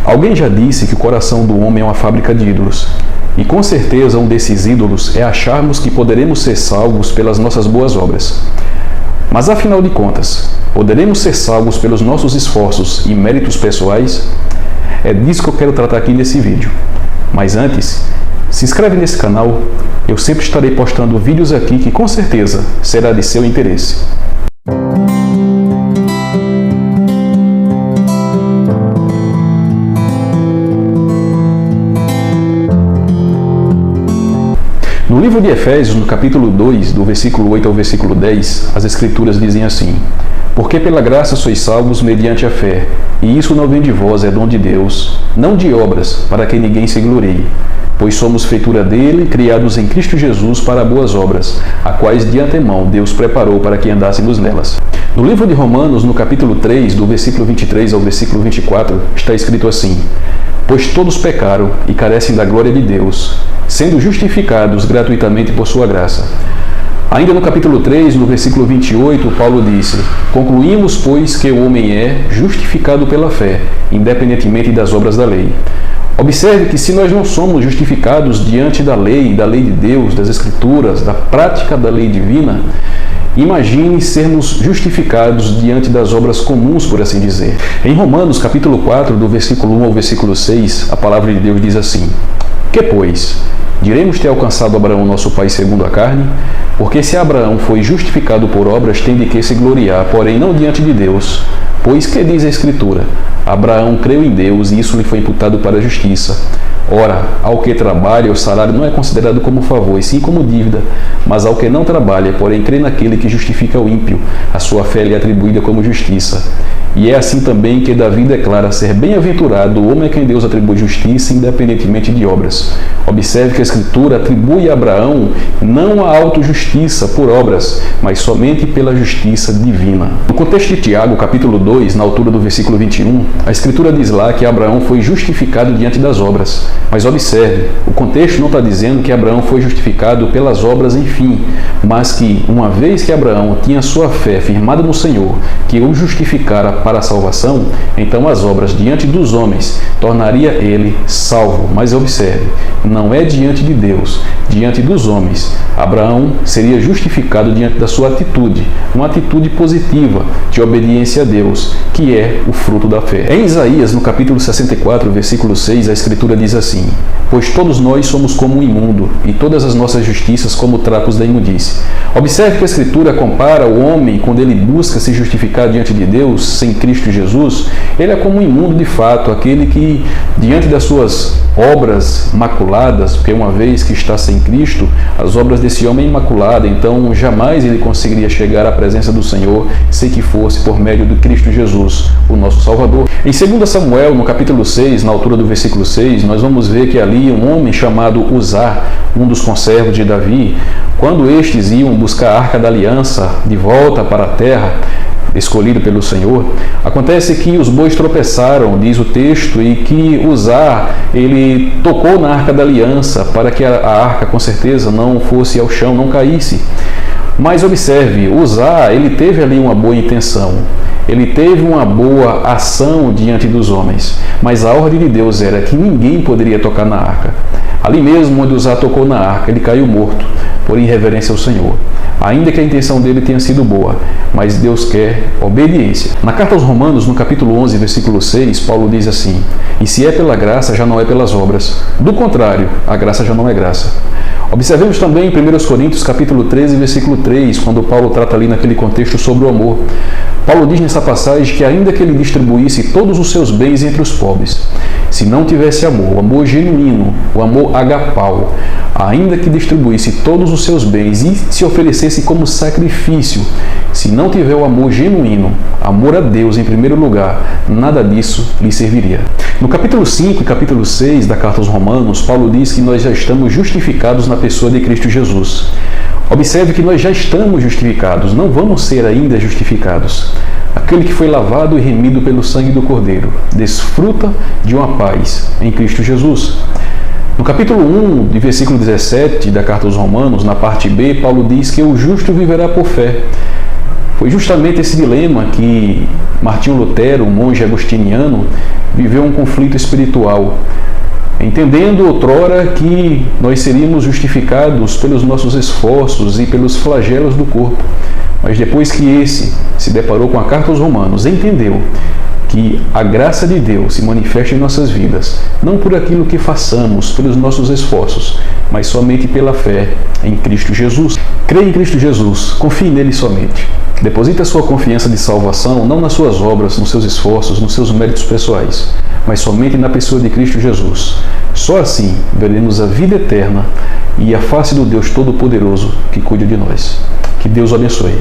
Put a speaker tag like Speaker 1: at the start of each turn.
Speaker 1: Alguém já disse que o coração do homem é uma fábrica de ídolos. E com certeza um desses ídolos é acharmos que poderemos ser salvos pelas nossas boas obras. Mas afinal de contas, poderemos ser salvos pelos nossos esforços e méritos pessoais? É disso que eu quero tratar aqui nesse vídeo. Mas antes, se inscreve nesse canal, eu sempre estarei postando vídeos aqui que com certeza será de seu interesse. No livro de Efésios, no capítulo 2, do versículo 8 ao versículo 10, as Escrituras dizem assim: Porque pela graça sois salvos mediante a fé, e isso não vem de vós, é dom de Deus, não de obras, para que ninguém se glorie. Pois somos feitura dele, criados em Cristo Jesus para boas obras, a quais de antemão Deus preparou para que andássemos nelas. No livro de Romanos, no capítulo 3, do versículo 23 ao versículo 24, está escrito assim: Pois todos pecaram e carecem da glória de Deus, sendo justificados gratuitamente por sua graça. Ainda no capítulo 3, no versículo 28, Paulo disse: Concluímos, pois, que o homem é justificado pela fé, independentemente das obras da lei. Observe que se nós não somos justificados diante da lei de Deus, das Escrituras, da prática da lei divina, imagine sermos justificados diante das obras comuns, por assim dizer. Em Romanos, capítulo 4, do versículo 1 ao versículo 6, a palavra de Deus diz assim: Que, pois, diremos ter alcançado Abraão, nosso pai, segundo a carne? Porque se Abraão foi justificado por obras, tem de que se gloriar, porém não diante de Deus. Pois que diz a Escritura? Abraão creu em Deus e isso lhe foi imputado para a justiça. Ora, ao que trabalha, o salário não é considerado como favor, e sim como dívida. Mas ao que não trabalha, porém crê naquele que justifica o ímpio, a sua fé lhe é atribuída como justiça. E é assim também que Davi declara ser bem-aventurado o homem a quem Deus atribui justiça, independentemente de obras. Observe que a Escritura atribui a Abraão não a autojustiça por obras, mas somente pela justiça divina. No contexto de Tiago, capítulo 2, na altura do versículo 21, a Escritura diz lá que Abraão foi justificado diante das obras. Mas observe, o contexto não está dizendo que Abraão foi justificado pelas obras, enfim, mas que, uma vez que Abraão tinha sua fé firmada no Senhor, que o justificara para a salvação, então as obras diante dos homens tornaria ele salvo. Mas observe, não é diante de Deus, diante dos homens. Abraão seria justificado diante da sua atitude, uma atitude positiva de obediência a Deus, que é o fruto da fé. Em Isaías, no capítulo 64, versículo 6, a Escritura diz assim: Pois todos nós somos como um imundo, e todas as nossas justiças como trapos da imundície. Observe que a Escritura compara o homem, quando ele busca se justificar diante de Deus, sem Cristo Jesus, ele é como um imundo de fato, aquele que, diante das suas obras maculadas, porque uma vez que está sem Cristo, as obras desse homem é imaculada, então jamais ele conseguiria chegar à presença do Senhor, sem que fosse por meio de Cristo Jesus, o nosso Salvador. Em 2 Samuel, no capítulo 6, na altura do versículo 6, nós vamos ver que ali um homem chamado Uzá, um dos conservos de Davi, quando estes iam buscar a Arca da Aliança de volta para a terra, escolhido pelo Senhor, acontece que os bois tropeçaram, diz o texto, e que Uzá, ele tocou na Arca da Aliança para que a arca com certeza não fosse ao chão, não caísse. Mas observe, Uzá, ele teve ali uma boa intenção, ele teve uma boa ação diante dos homens, mas a ordem de Deus era que ninguém poderia tocar na arca. Ali mesmo onde Uzá tocou na arca, ele caiu morto, por irreverência ao Senhor. Ainda que a intenção dele tenha sido boa, mas Deus quer obediência. Na carta aos Romanos, no capítulo 11, versículo 6, Paulo diz assim: E se é pela graça, já não é pelas obras. Do contrário, a graça já não é graça. Observemos também em 1 Coríntios, capítulo 13, versículo 3, quando Paulo trata ali naquele contexto sobre o amor. Paulo diz nessa passagem que ainda que ele distribuísse todos os seus bens entre os pobres, se não tivesse amor, o amor genuíno, o amor agapau, ainda que distribuísse todos os seus bens e se oferecesse como sacrifício, se não tiver o amor genuíno, amor a Deus em primeiro lugar, nada disso lhe serviria. No capítulo 5 e capítulo 6 da carta aos Romanos, Paulo diz que nós já estamos justificados na pessoa de Cristo Jesus. Observe que nós já estamos justificados, não vamos ser ainda justificados. Aquele que foi lavado e remido pelo sangue do Cordeiro desfruta de uma paz em Cristo Jesus. No capítulo 1, de versículo 17 da carta aos Romanos, na parte B, Paulo diz que o justo viverá por fé. Foi justamente esse dilema que Martinho Lutero, um monge agostiniano, viveu um conflito espiritual, entendendo outrora que nós seríamos justificados pelos nossos esforços e pelos flagelos do corpo. Mas depois que esse se deparou com a carta aos Romanos, entendeu que a graça de Deus se manifesta em nossas vidas, não por aquilo que façamos, pelos nossos esforços, mas somente pela fé em Cristo Jesus. Creia em Cristo Jesus, confie nele somente. Deposite a sua confiança de salvação não nas suas obras, nos seus esforços, nos seus méritos pessoais, mas somente na pessoa de Cristo Jesus. Só assim veremos a vida eterna e a face do Deus Todo-Poderoso que cuida de nós. Que Deus o abençoe.